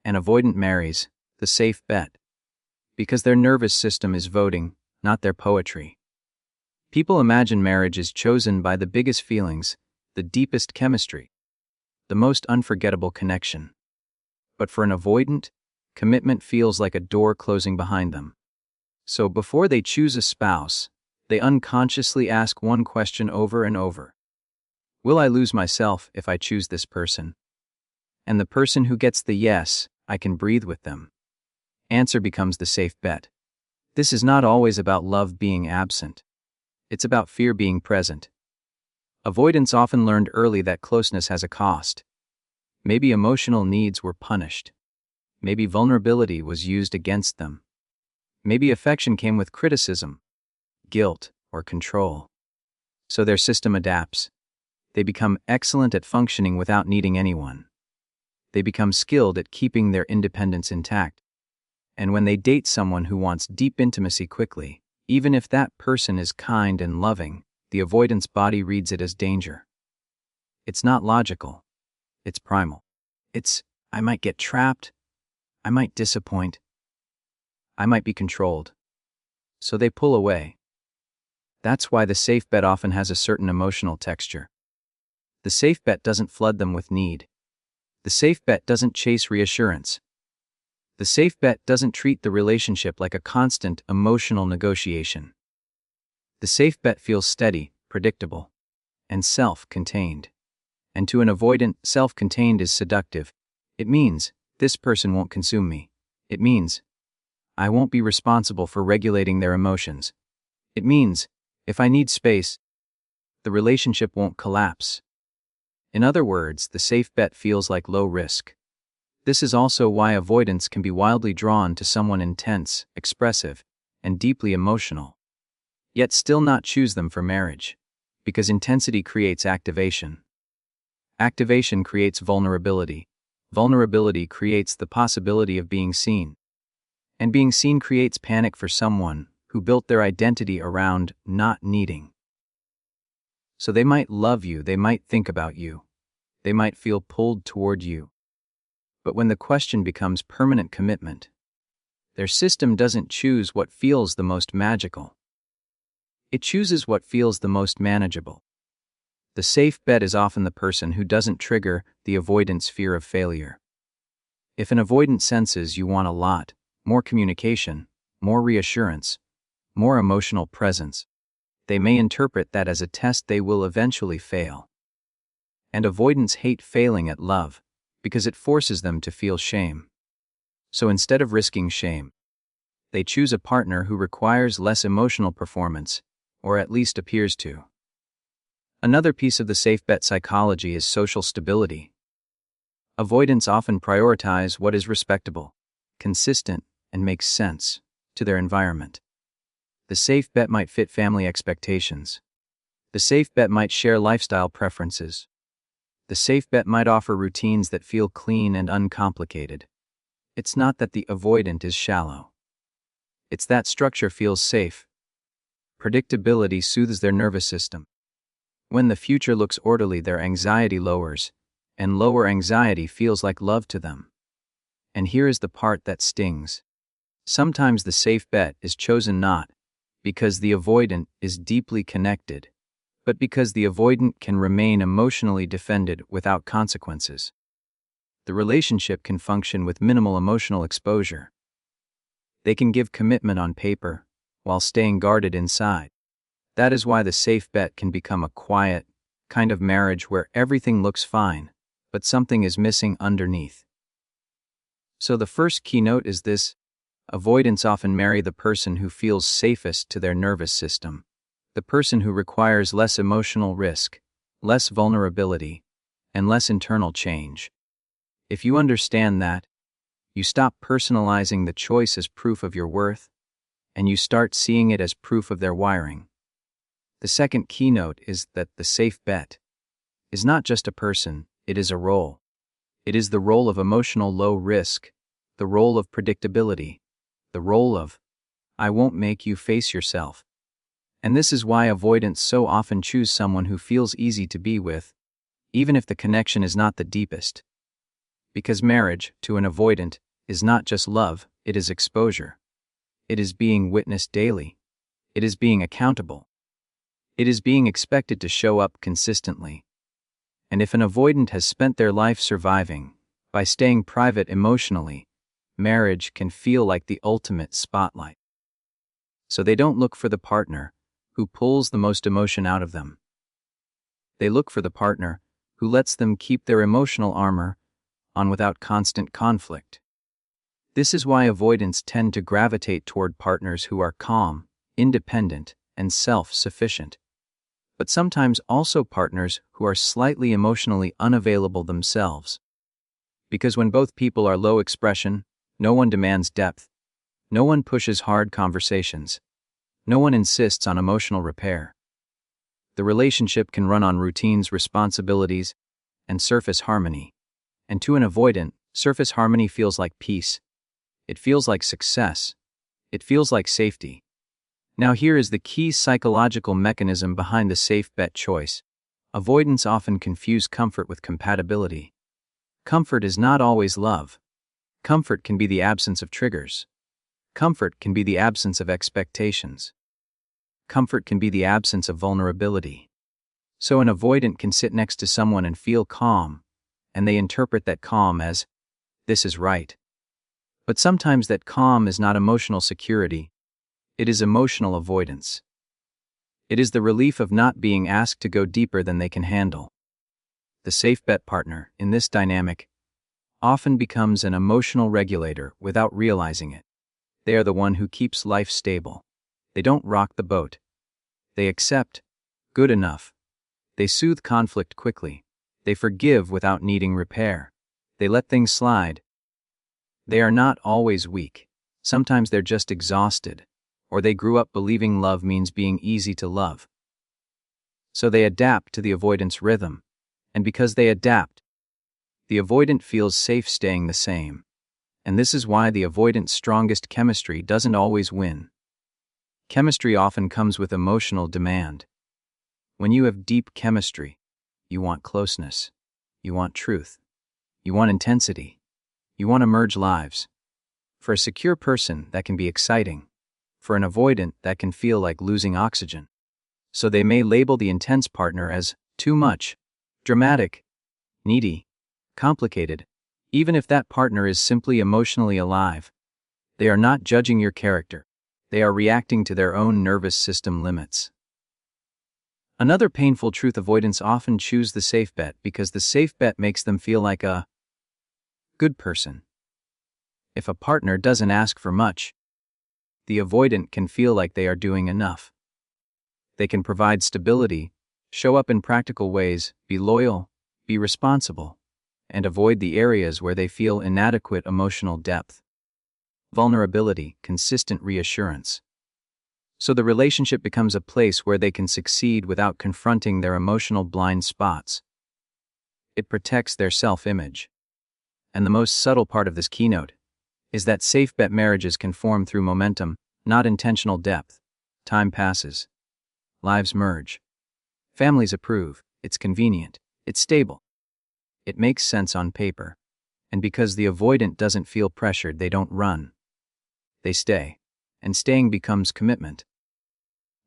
and avoidant marries, the safe bet. Because their nervous system is voting, not their poetry. People imagine marriage is chosen by the biggest feelings, the deepest chemistry, the most unforgettable connection. But for an avoidant, commitment feels like a door closing behind them. So before they choose a spouse, they unconsciously ask one question over and over. Will I lose myself if I choose this person? And the person who gets the yes, I can breathe with them, answer becomes the safe bet. This is not always about love being absent. It's about fear being present. Avoidants often learned early that closeness has a cost. Maybe emotional needs were punished. Maybe vulnerability was used against them. Maybe affection came with criticism, guilt, or control. So their system adapts. They become excellent at functioning without needing anyone. They become skilled at keeping their independence intact. And when they date someone who wants deep intimacy quickly, even if that person is kind and loving, the avoidance body reads it as danger. It's not logical. It's primal. It's, I might get trapped. I might disappoint. I might be controlled. So they pull away. That's why the safe bet often has a certain emotional texture. The safe bet doesn't flood them with need. The safe bet doesn't chase reassurance. The safe bet doesn't treat the relationship like a constant emotional negotiation. The safe bet feels steady, predictable, and self-contained. And to an avoidant, self-contained is seductive. It means, this person won't consume me. It means, I won't be responsible for regulating their emotions. It means, if I need space, the relationship won't collapse. In other words, the safe bet feels like low risk. This is also why avoidants can be wildly drawn to someone intense, expressive, and deeply emotional, yet still not choose them for marriage, because intensity creates activation. Activation creates vulnerability. Vulnerability creates the possibility of being seen. And being seen creates panic for someone who built their identity around not needing. So they might love you, they might think about you, they might feel pulled toward you. But when the question becomes permanent commitment, their system doesn't choose what feels the most magical. It chooses what feels the most manageable. The safe bet is often the person who doesn't trigger the avoidant's fear of failure. If an avoidant senses you want a lot, more communication, more reassurance, more emotional presence, they may interpret that as a test they will eventually fail. And avoidants hate failing at love, because it forces them to feel shame. So instead of risking shame, they choose a partner who requires less emotional performance, or at least appears to. Another piece of the safe bet psychology is social stability. Avoidants often prioritize what is respectable, consistent, and makes sense to their environment. The safe bet might fit family expectations. The safe bet might share lifestyle preferences. The safe bet might offer routines that feel clean and uncomplicated. It's not that the avoidant is shallow. It's that structure feels safe. Predictability soothes their nervous system. When the future looks orderly, their anxiety lowers, and lower anxiety feels like love to them. And here is the part that stings. Sometimes the safe bet is chosen not because the avoidant is deeply connected, but because the avoidant can remain emotionally defended without consequences. The relationship can function with minimal emotional exposure. They can give commitment on paper, while staying guarded inside. That is why the safe bet can become a quiet, kind of marriage where everything looks fine, but something is missing underneath. So the first keynote is this: avoidants often marry the person who feels safest to their nervous system. The person who requires less emotional risk, less vulnerability, and less internal change. If you understand that, you stop personalizing the choice as proof of your worth, and you start seeing it as proof of their wiring. The second keynote is that the safe bet is not just a person, it is a role. It is the role of emotional low risk, the role of predictability, the role of, I won't make you face yourself. And this is why avoidants so often choose someone who feels easy to be with, even if the connection is not the deepest. Because marriage, to an avoidant, is not just love, it is exposure. It is being witnessed daily. It is being accountable. It is being expected to show up consistently. And if an avoidant has spent their life surviving, by staying private emotionally, marriage can feel like the ultimate spotlight. So they don't look for the partner who pulls the most emotion out of them. They look for the partner who lets them keep their emotional armor on without constant conflict. This is why avoidants tend to gravitate toward partners who are calm, independent, and self-sufficient, but sometimes also partners who are slightly emotionally unavailable themselves. Because when both people are low expression, no one demands depth, no one pushes hard conversations, no one insists on emotional repair. The relationship can run on routines, responsibilities, and surface harmony. And to an avoidant, surface harmony feels like peace. It feels like success. It feels like safety. Now here is the key psychological mechanism behind the safe bet choice. Avoidants often confuse comfort with compatibility. Comfort is not always love. Comfort can be the absence of triggers. Comfort can be the absence of expectations. Comfort can be the absence of vulnerability. So an avoidant can sit next to someone and feel calm, and they interpret that calm as, this is right. But sometimes that calm is not emotional security, it is emotional avoidance. It is the relief of not being asked to go deeper than they can handle. The safe bet partner, in this dynamic, often becomes an emotional regulator without realizing it. They are the one who keeps life stable. They don't rock the boat. They accept, good enough. They soothe conflict quickly. They forgive without needing repair. They let things slide. They are not always weak. Sometimes they're just exhausted, or they grew up believing love means being easy to love. So they adapt to the avoidance rhythm, and because they adapt, the avoidant feels safe staying the same. And this is why the avoidant's strongest chemistry doesn't always win. Chemistry often comes with emotional demand. When you have deep chemistry, you want closeness, you want truth, you want intensity, you want to merge lives. For a secure person, that can be exciting. For an avoidant, that can feel like losing oxygen. So they may label the intense partner as too much, dramatic, needy, complicated. Even if that partner is simply emotionally alive, they are not judging your character. They are reacting to their own nervous system limits. Another painful truth: avoidants often choose the safe bet because the safe bet makes them feel like a good person. If a partner doesn't ask for much, the avoidant can feel like they are doing enough. They can provide stability, show up in practical ways, be loyal, be responsible, and avoid the areas where they feel inadequate emotional depth, vulnerability, consistent reassurance. So the relationship becomes a place where they can succeed without confronting their emotional blind spots. It protects their self-image. And the most subtle part of this keynote is that safe bet marriages can form through momentum, not intentional depth. Time passes. Lives merge. Families approve. It's convenient. It's stable. It makes sense on paper. And because the avoidant doesn't feel pressured, they don't run. They stay. And staying becomes commitment.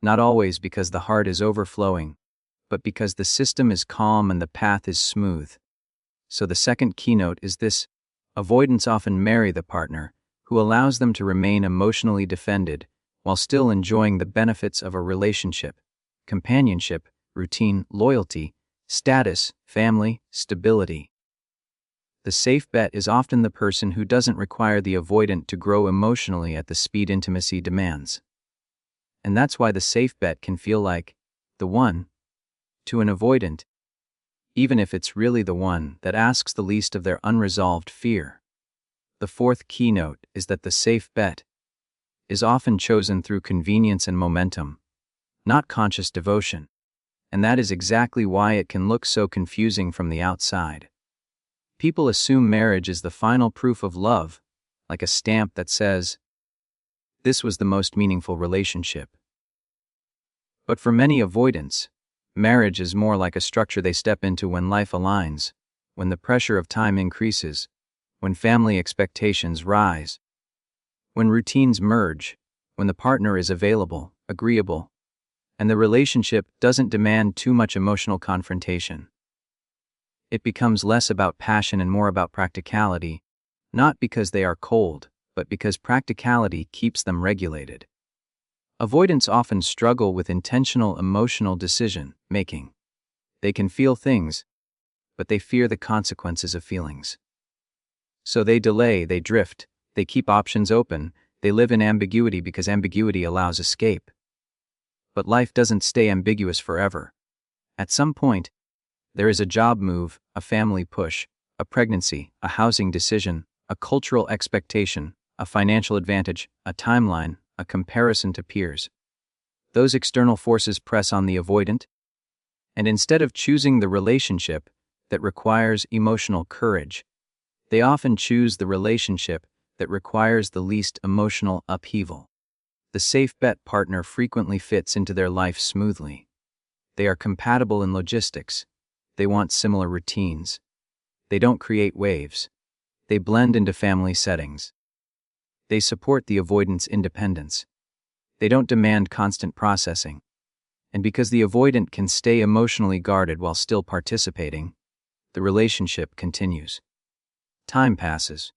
Not always because the heart is overflowing, but because the system is calm and the path is smooth. So the second keynote is this: avoidants often marry the partner who allows them to remain emotionally defended while still enjoying the benefits of a relationship: companionship, routine, loyalty, status, family, stability. The safe bet is often the person who doesn't require the avoidant to grow emotionally at the speed intimacy demands. And that's why the safe bet can feel like the one to an avoidant, even if it's really the one that asks the least of their unresolved fear. The fourth keynote is that the safe bet is often chosen through convenience and momentum, not conscious devotion. And that is exactly why it can look so confusing from the outside. People assume marriage is the final proof of love, like a stamp that says, this was the most meaningful relationship. But for many avoidants, marriage is more like a structure they step into when life aligns, when the pressure of time increases, when family expectations rise, when routines merge, when the partner is available, agreeable, and the relationship doesn't demand too much emotional confrontation. It becomes less about passion and more about practicality, not because they are cold, but because practicality keeps them regulated. Avoidants often struggle with intentional emotional decision-making. They can feel things, but they fear the consequences of feelings. So they delay, they drift, they keep options open, they live in ambiguity because ambiguity allows escape. But life doesn't stay ambiguous forever. At some point, there is a job move, a family push, a pregnancy, a housing decision, a cultural expectation, a financial advantage, a timeline, a comparison to peers. Those external forces press on the avoidant, and instead of choosing the relationship that requires emotional courage, they often choose the relationship that requires the least emotional upheaval. The safe bet partner frequently fits into their life smoothly. They are compatible in logistics. They want similar routines. They don't create waves. They blend into family settings. They support the avoidant's independence. They don't demand constant processing. And because the avoidant can stay emotionally guarded while still participating, the relationship continues. Time passes.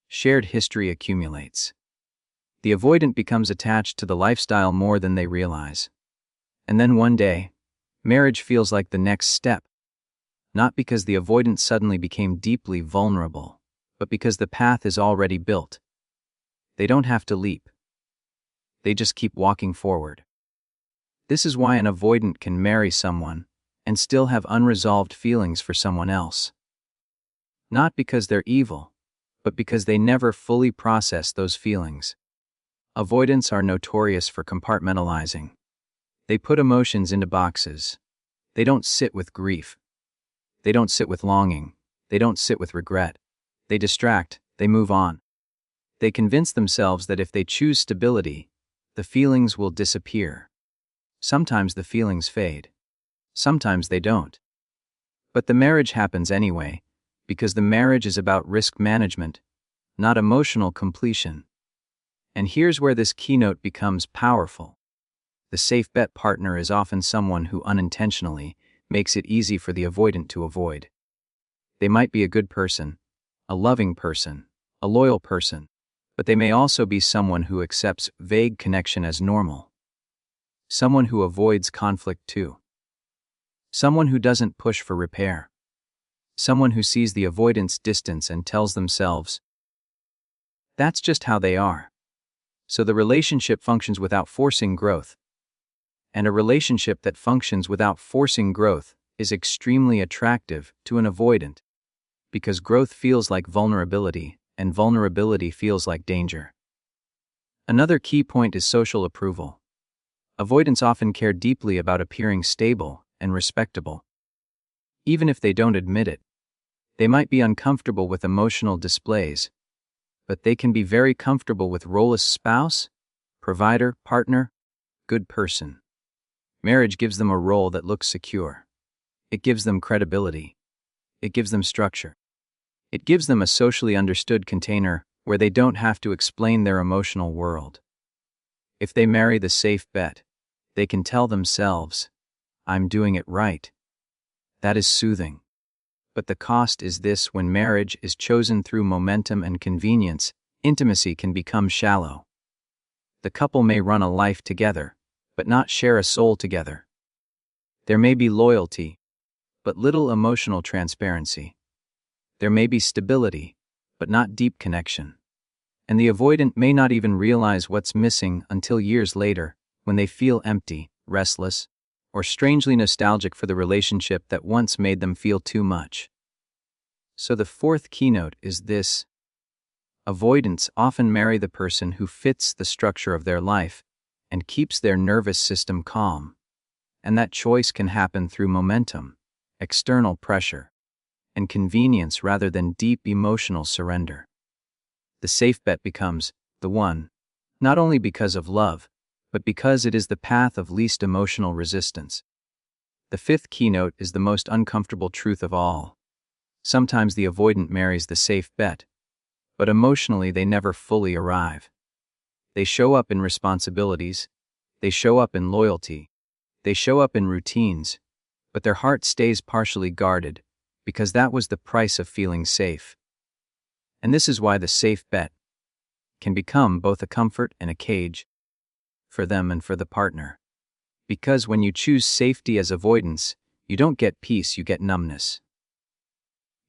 Shared history accumulates. The avoidant becomes attached to the lifestyle more than they realize. And then one day, marriage feels like the next step. Not because the avoidant suddenly became deeply vulnerable, but because the path is already built. They don't have to leap. They just keep walking forward. This is why an avoidant can marry someone and still have unresolved feelings for someone else. Not because they're evil, but because they never fully process those feelings. Avoidants are notorious for compartmentalizing. They put emotions into boxes. They don't sit with grief. They don't sit with longing. They don't sit with regret. They distract. They move on. They convince themselves that if they choose stability, the feelings will disappear. Sometimes the feelings fade. Sometimes they don't. But the marriage happens anyway, because the marriage is about risk management, not emotional completion. And here's where this keynote becomes powerful. The safe bet partner is often someone who unintentionally makes it easy for the avoidant to avoid. They might be a good person, a loving person, a loyal person, but they may also be someone who accepts vague connection as normal. Someone who avoids conflict too. Someone who doesn't push for repair. Someone who sees the avoidance distance and tells themselves, that's just how they are. So the relationship functions without forcing growth. And a relationship that functions without forcing growth is extremely attractive to an avoidant, because growth feels like vulnerability, and vulnerability feels like danger. Another key point is social approval. Avoidants often care deeply about appearing stable and respectable. Even if they don't admit it, they might be uncomfortable with emotional displays, but they can be very comfortable with role as spouse, provider, partner, good person. Marriage gives them a role that looks secure. It gives them credibility. It gives them structure. It gives them a socially understood container where they don't have to explain their emotional world. If they marry the safe bet, they can tell themselves, I'm doing it right. That is soothing. But the cost is this: when marriage is chosen through momentum and convenience, intimacy can become shallow. The couple may run a life together, but not share a soul together. There may be loyalty, but little emotional transparency. There may be stability, but not deep connection. And the avoidant may not even realize what's missing until years later, when they feel empty, restless, or strangely nostalgic for the relationship that once made them feel too much. So the fourth keynote is this: avoidants often marry the person who fits the structure of their life and keeps their nervous system calm. And that choice can happen through momentum, external pressure, and convenience rather than deep emotional surrender. The safe bet becomes the one, not only because of love, but because it is the path of least emotional resistance. The fifth keynote is the most uncomfortable truth of all. Sometimes the avoidant marries the safe bet but emotionally they never fully arrive. They show up in responsibilities, they show up in loyalty, they show up in routines, but their heart stays partially guarded, because that was the price of feeling safe. And this is why the safe bet can become both a comfort and a cage for them and for the partner. Because when you choose safety as avoidance, you don't get peace, you get numbness.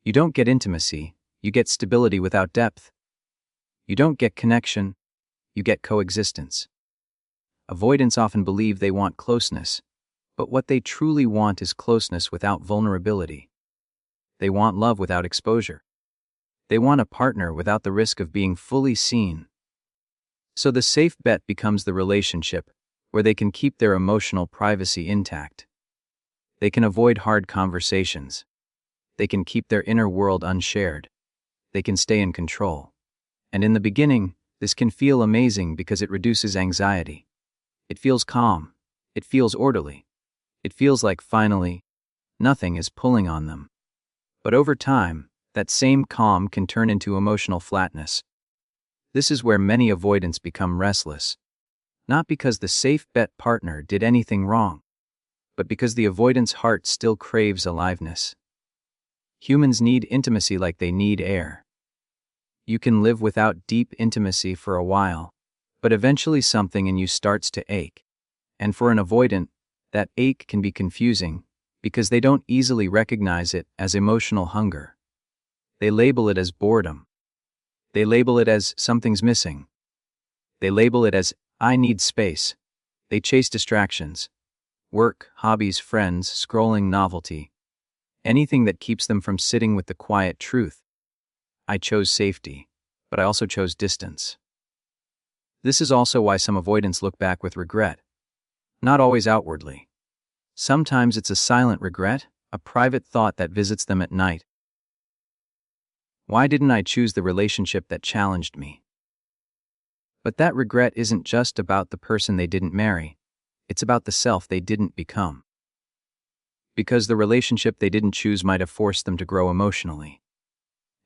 You don't get intimacy, you get stability without depth. You don't get connection, you get coexistence. Avoidants often believe they want closeness, but what they truly want is closeness without vulnerability. They want love without exposure. They want a partner without the risk of being fully seen. So the safe bet becomes the relationship where they can keep their emotional privacy intact. They can avoid hard conversations. They can keep their inner world unshared. They can stay in control. And in the beginning, this can feel amazing because it reduces anxiety. It feels calm. It feels orderly. It feels like finally, nothing is pulling on them. But over time, that same calm can turn into emotional flatness. This is where many avoidants become restless. Not because the safe bet partner did anything wrong, but because the avoidant's heart still craves aliveness. Humans need intimacy like they need air. You can live without deep intimacy for a while, but eventually something in you starts to ache. And for an avoidant, that ache can be confusing because they don't easily recognize it as emotional hunger. They label it as boredom. They label it as something's missing. They label it as I need space. They chase distractions. Work, hobbies, friends, scrolling, novelty. Anything that keeps them from sitting with the quiet truth. I chose safety, but I also chose distance. This is also why some avoidants look back with regret. Not always outwardly. Sometimes it's a silent regret, a private thought that visits them at night. Why didn't I choose the relationship that challenged me? But that regret isn't just about the person they didn't marry. It's about the self they didn't become. Because the relationship they didn't choose might have forced them to grow emotionally.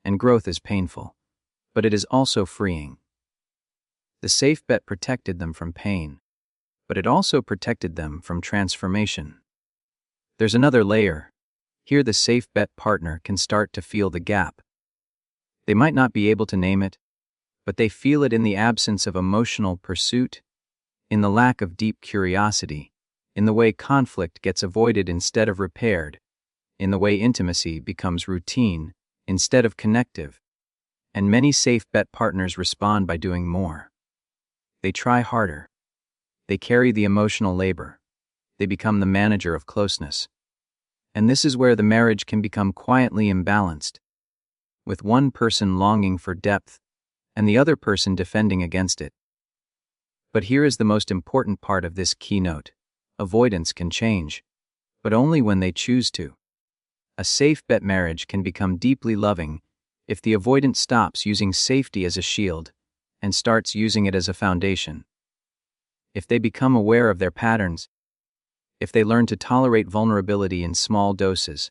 And growth is painful, but it is also freeing. The safe bet protected them from pain, but it also protected them from transformation. There's another layer. Here the safe bet partner can start to feel the gap. They might not be able to name it, but they feel it in the absence of emotional pursuit, in the lack of deep curiosity, in the way conflict gets avoided instead of repaired, in the way intimacy becomes routine instead of connective. And many safe bet partners respond by doing more. They try harder. They carry the emotional labor. They become the manager of closeness. And this is where the marriage can become quietly imbalanced, with one person longing for depth and the other person defending against it. But here is the most important part of this keynote. Avoidance can change, but only when they choose to. A safe bet marriage can become deeply loving if the avoidant stops using safety as a shield and starts using it as a foundation. If they become aware of their patterns, if they learn to tolerate vulnerability in small doses,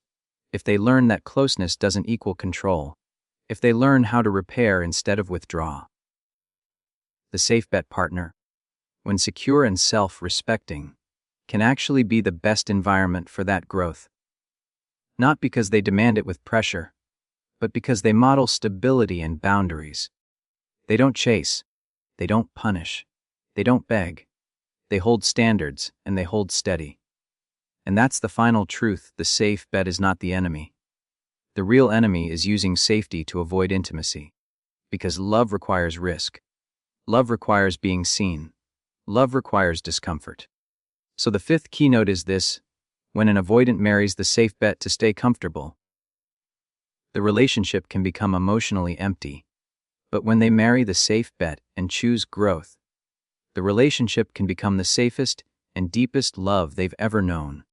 if they learn that closeness doesn't equal control, if they learn how to repair instead of withdraw. The safe bet partner, when secure and self-respecting, can actually be the best environment for that growth. Not because they demand it with pressure, but because they model stability and boundaries. They don't chase, they don't punish, they don't beg. They hold standards and they hold steady. And that's the final truth. The safe bet is not the enemy. The real enemy is using safety to avoid intimacy. Because love requires risk. Love requires being seen. Love requires discomfort. So the fifth keynote is this: when an avoidant marries the safe bet to stay comfortable, the relationship can become emotionally empty. But when they marry the safe bet and choose growth, the relationship can become the safest and deepest love they've ever known.